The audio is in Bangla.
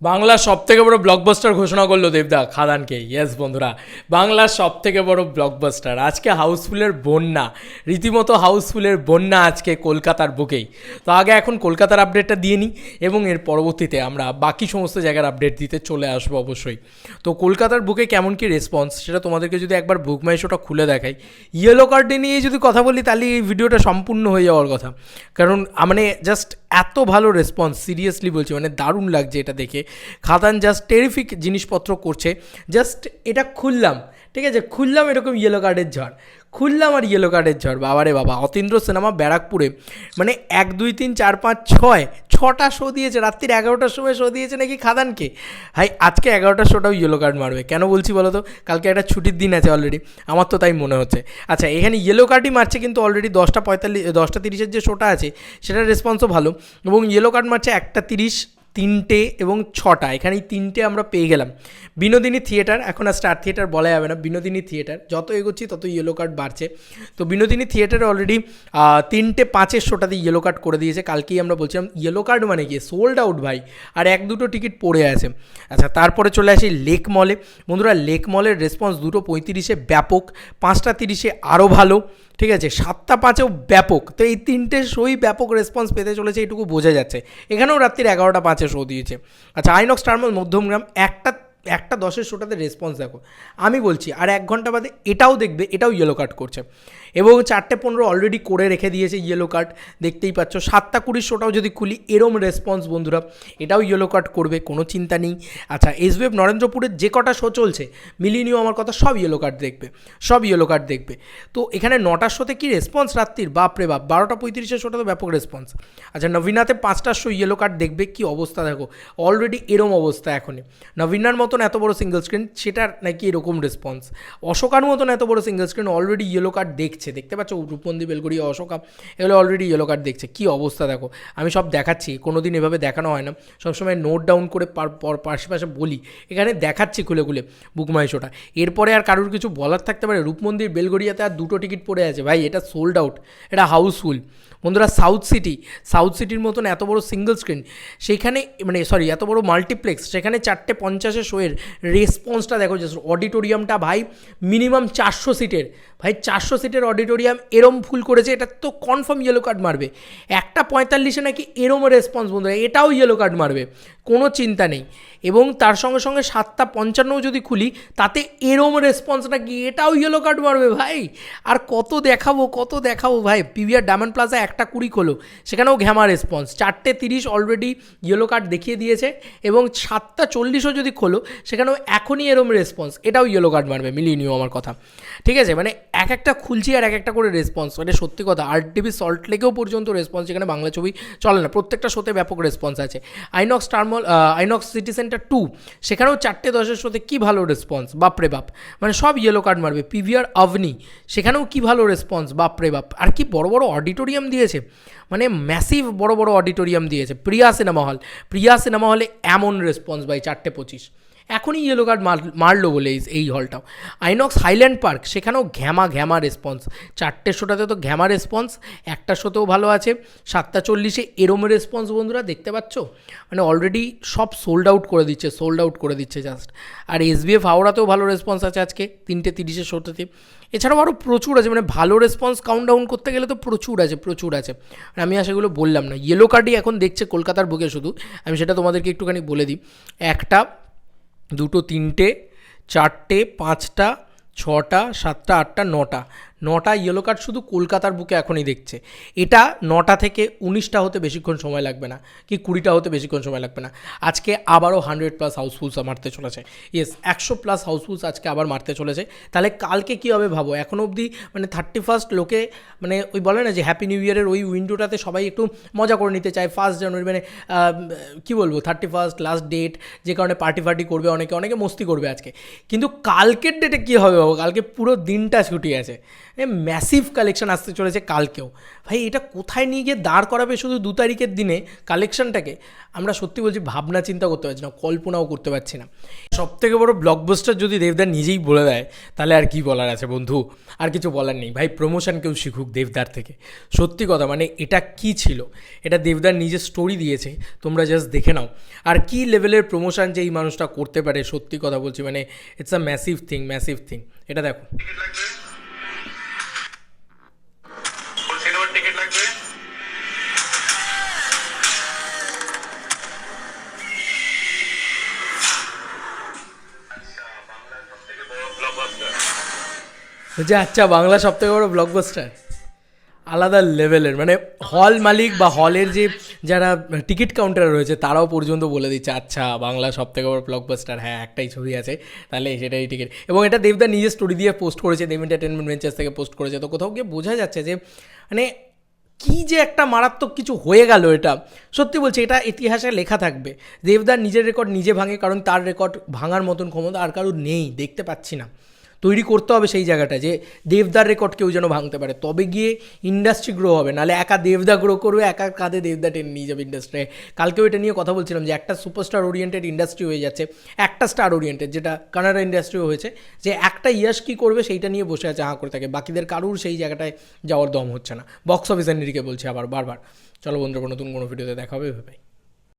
বাংলার সবথেকে বড় ব্লকবাস্টার ঘোষণা করলো দেবদা খাদানকে। ইয়েস বন্ধুরা, বাংলার সবথেকে বড় ব্লকবাস্টার আজকে হাউসফুলের বন্যা, রীতিমতো হাউসফুলের বন্যা আজকে কলকাতার বুকেই। তো আগে এখন কলকাতার আপডেটটা দিয়ে নিই এবং এর পরবর্তীতে আমরা বাকি সমস্ত জায়গার আপডেট দিতে চলে আসবো অবশ্যই। তো কলকাতার বুকে কেমন কি রেসপন্স সেটা তোমাদেরকে যদি একবার বুক মাই শোটা খুলে দেখাই, ইয়েলো কার্ডে নিয়ে যদি কথা বলি তাহলে এই ভিডিওটা সম্পূর্ণ হয়ে যাওয়ার কথা। কারণ মানে জাস্ট এত ভালো রেসপন্স, সিরিয়াসলি বলছি, মানে দারুণ লাগছে এটা দেখে। খাদান জাস্ট টেরিফিক জিনিসপত্র করছে। জাস্ট এটা খুললাম, ঠিক আছে, খুললাম, এরকম ইয়েলো কার্ডের ঝড়, খুললাম আর ইয়েলো কার্ডের ঝড়। বাবারে বাবা, অতীন্দ্র সিনেমা ব্যারাকপুরে মানে 1 2 3 4 5 6 6টা শো দিয়েছে, রাত্রির 11টার সময় শো দিয়েছে নাকি খাদানকে। ভাই আজকে 11টার শোটাও ইয়েলো কার্ড মারবে। কেন বলছি বলো তো? কালকে একটা ছুটির দিন আছে অলরেডি, আমার তো তাই মনে হচ্ছে। আচ্ছা, এখানে ইয়েলো কার্ডই মারছে, কিন্তু অলরেডি 10:30 যে শোটা আছে সেটার রেসপন্সও ভালো, এবং ইয়েলো কার্ড মারছে 1:30, 3টে এবং 6টা। এখানেই 3টে আমরা পেয়ে গেলাম। বিনোদিনী থিয়েটার, এখন আর স্টার থিয়েটার বলা যাবে না, বিনোদিনী থিয়েটার। যত এগোচ্ছি তত ইয়েলো কার্ড বাড়ছে। তো বিনোদিনী থিয়েটারে অলরেডি 3:05 শোটাতে ইয়েলো কার্ড করে দিয়েছে। কালকেই আমরা বলছিলাম ইয়েলো কার্ড মানে কি, সোল্ড আউট ভাই, আর 1-2টো টিকিট পড়ে আছে। আচ্ছা, তারপরে চলে আসি লেক মলে। বন্ধুরা, লেক মলের রেসপন্স 2:35 ব্যাপক, 5:30 আরও ভালো, ঠিক আছে, 7:05 ব্যাপক। তো এই 3টে শোই ব্যাপক রেসপন্স পেতে চলেছে, এইটুকু বোঝা যাচ্ছে। এখানেও রাত্রির 11:05 শো দিয়েছে। আচ্ছা, আইনক্স টার্মিনাল মধ্যমগ্রাম 1:10 শোটাতে রেসপন্স দেখো। আমি বলছি আর 1 ঘন্টা বাদে এটাও দেখবে, এটাও ইয়েলো কার্ড করছে। এবং 4:15 অলরেডি করে রেখে দিয়েছে ইয়েলো কার্ড, দেখতেই পাচ্ছ। 7:20 শোটাও যদি খুলি, এরম রেসপন্স বন্ধুরা, এটাও ইয়েলো কার্ড করবে, কোনো চিন্তা নেই। আচ্ছা, এসবিএফ নরেন্দ্রপুরের যে কটা শো চলছে, মিলিনিও আমার কথা, সব ইয়েলো কার্ড দেখবে, সব ইয়েলো কার্ড দেখবে। তো এখানে 9টার শোতে কী রেসপন্স রাত্রির, বাপরে বাপ। 12:35 শোটা তো ব্যাপক রেসপন্স। আচ্ছা, নবীনাতে 5টার শো ইয়েলো কার্ড দেখবে, কি অবস্থা দেখো, অলরেডি এরম অবস্থা এখনই। নবীনার মতন এত বড় সিঙ্গেল স্ক্রিন, সেটার নাকি এরকম রেসপন্স। অশোকার মতন এত বড় single screen already yellow card দেখছে, দেখতে পাচ্ছ, রূপমন্দি, বেলগড়িয়া, অশোকা, এগুলো অলরেডি ইয়েলো কার্ড দেখছে। কী অবস্থা দেখো। আমি সব দেখাচ্ছি, কোনো দিন এভাবে দেখানো হয় না, সবসময় নোট ডাউন করে পাশে পাশে বলি, এখানে দেখাচ্ছি খুলে খুলে বুকমাই শোটা। এরপরে আর কারোর কিছু বলার থাকতে পারে? রূপমন্দির, বেলগড়িয়াতে আর 2টো টিকিট পড়ে আছে ভাই, এটা সোল্ড আউট, এটা হাউসফুল। বন্ধুরা, সাউথ সিটির মতন এত বড় সিঙ্গেল স্ক্রিন, সেইখানে মানে সরি এত বড় মাল্টিপ্লেক্স, সেখানে 4:50 শোয়ের রেসপন্সটা দেখো। জাস্ট অডিটোরিয়ামটা ভাই মিনিমাম 400 সিটের, ভাই 400 সিটের অডিটোরিয়াম এরম ফুল করেছে, এটা তো কনফার্ম ইয়েলো কার্ড মারবে। 1:45 নাকি এরম রেসপন্স বন্ধুরা, এটাও ইয়েলো কার্ড মারবে, কোনো চিন্তা নেই। এবং তার সঙ্গে সঙ্গে 7:55 যদি খুলি, তাতে এরম রেসপন্স নাকি এটাও ইয়েলো কার্ড মারবে ভাই। আর কত দেখাবো ভাই। পিভিআর ডায়মন্ড প্লাজা 1:20 খোলো, সেখানেও ঘ্যামা রেসপন্স। 4:30 অলরেডি ইয়েলো কার্ড দেখিয়ে দিয়েছে, এবং 7:40 যদি খোলো, সেখানেও এখনই এরম রেসপন্স, এটাও ইয়েলো কার্ড মারবে। মিলিয়ে নিও আমার কথা, ঠিক আছে। মানে এক একটা খুলছি আর এক একটা করে রেসপন্স, মানে সত্যি কথা। আরটিভি সল্ট লেকেও পর্যন্ত রেসপন্স, যেখানে বাংলা ছবি চলে না, প্রত্যেকটা শোতে ব্যাপক রেসপন্স আছে। আইনক্স সিটি সেন্টার 2, সেখানেও 4:10 শোতে কী ভালো রেসপন্স, বাপরে বাপ, মানে সব ইয়েলো কার্ড মারবে। পিভিআর আভনি, সেখানেও কী ভালো রেসপন্স, বাপরে বাপ। আর কি বড় বড় অডিটোরিয়াম দিয়েছে, মানে ম্যাসিভ বড় বড় অডিটোরিয়াম দিয়েছে। প্রিয়া সিনেমা হলে এমন রেসপন্স ভাই, 4:25, এখনই ইয়েলো কার্ড মারলো বলে এই হলটাও। আইনক্স হাইল্যান্ড পার্ক, সেখানেও ঘ্যামা রেসপন্স। 4টে শোটাতে তো ঘ্যামা রেসপন্স, একটা শোতেও ভালো আছে। 7:40 এরম রেসপন্স বন্ধুরা, দেখতে পাচ্ছ, মানে অলরেডি সব সোল্ড আউট করে দিচ্ছে জাস্ট। আর এসবিএফ হাওড়াতেও ভালো রেসপন্স আছে আজকে 3:30 শোটাতে। এছাড়াও আরও প্রচুর আছে, মানে ভালো রেসপন্স কাউন্টডাউন করতে গেলে তো প্রচুর আছে। আর আমি সেগুলো বললাম না। ইয়েলো কার্ডই এখন দেখছে কলকাতার বুকে শুধু, আমি সেটা তোমাদেরকে একটুখানি বলে দিই। 1টা, 2টো, 3টে, 4টে, 5টা, 6টা, 7টা, 8টা, 9টা ইয়েলো কার্ড শুধু কলকাতার বুকে এখনই দেখছে। এটা 9টা থেকে 19টা হতে বেশিক্ষণ সময় লাগবে না, কি 20টা হতে বেশিক্ষণ সময় লাগবে না। আজকে আবারও 100+ হাউসফুলস মারতে চলেছে। ইয়েস, 100+ হাউসফুলস আজকে আবার মারতে চলেছে। তাহলে কালকে কী হবে ভাবো। এখনও অবধি মানে 31 লোকে, মানে ওই বলে না যে হ্যাপি নিউ ইয়ারের ওই উইন্ডোটাতে সবাই একটু মজা করে নিতে চায়। 1 জানুয়ারি মানে কী বলবো, 31 লাস্ট ডেট, যে কারণে পার্টি করবে, অনেকে মস্তি করবে আজকে। কিন্তু কালকের ডেটে কী হবে বাবু, কালকে পুরো দিনটা ছুটি আছে। ম্যাসিভ কালেকশন আসতে চলেছে কালকেও। ভাই এটা কোথায় নিয়ে গিয়ে দাঁড় করাবে শুধু 2 তারিখের দিনে কালেকশনটাকে, আমরা সত্যি বলছি ভাবনা চিন্তা করতে পারছি না, কল্পনাও করতে পারছি না। সবথেকে বড় ব্লকবাস্টার যদি দেবদার নিজেই বলে দেয় তাহলে আর কি বলার আছে বন্ধু, আর কিছু বলার নেই। ভাই প্রমোশন কেউ শিখুক দেবদার থেকে, সত্যি কথা। মানে এটা কি ছিল, এটা দেবদার নিজের স্টোরি দিয়েছে, তোমরা জাস্ট দেখে নাও। আর কি লেভেলের প্রমোশন যে এই মানুষটা করতে পারে, সত্যি কথা বলছি, মানে it's a massive thing, massive thing. এটা দেখো। টিকিট লাগবে। যে আচ্ছা বাংলা সবথেকে বড় ব্লকবাস্টার, আলাদা লেভেলের। মানে হল মালিক বা হলের যে যারা টিকিট কাউন্টার রয়েছে তারাও পর্যন্ত বলে দিচ্ছে আচ্ছা বাংলা সবথেকে বড় ব্লকবাস্টার, হ্যাঁ একটাই ছবি আছে তাহলে সেটাই টিকিট। এবং এটা দেবদা নিজের স্টোরি দিয়ে পোস্ট করেছে, দেব এন্টারটেনমেন্ট ভেঞ্চার্স থেকে পোস্ট করেছে। তো কোথাও গিয়ে বোঝা যাচ্ছে যে মানে কী যে একটা মারাত্মক কিছু হয়ে গেল। এটা সত্যি বলছি, এটা ইতিহাসে লেখা থাকবে। দেবদার নিজের রেকর্ড নিজে ভাঙে, কারণ তার রেকর্ড ভাঙার মতন ক্ষমতা আর কারোর নেই, দেখতে পাচ্ছি না। তৈরি করতে হবে সেই জায়গাটা যে দেবদার রেকর্ড কেউ যেন ভাঙতে পারে, তবে গিয়ে ইন্ডাস্ট্রি গ্রো হবে। নাহলে একা দেবদা গ্রো করবে, একা কাঁধে দেবদা টেনে নিয়ে যাবে ইন্ডাস্ট্রি। কালকেও এটা নিয়ে কথা বলছিলাম যে একটা সুপারস্টার ওরিয়েন্টেড ইন্ডাস্ট্রি হয়ে যাচ্ছে, একটা স্টার ওরিয়েন্টেড, যেটা কানাডা ইন্ডাস্ট্রিও হয়েছে, যে একটা ইয়াস কী করবে সেইটা নিয়ে বসে আছে হাঁ করে থাকে, বাকিদের কারুর সেই জায়গাটায় যাওয়ার দম হচ্ছে না। বক্স অফিসের নিরিখে বলছে আবার বারবার। চলো বন্ধুরা, নতুন কোনো ভিডিওতে দেখা হবে ভাই।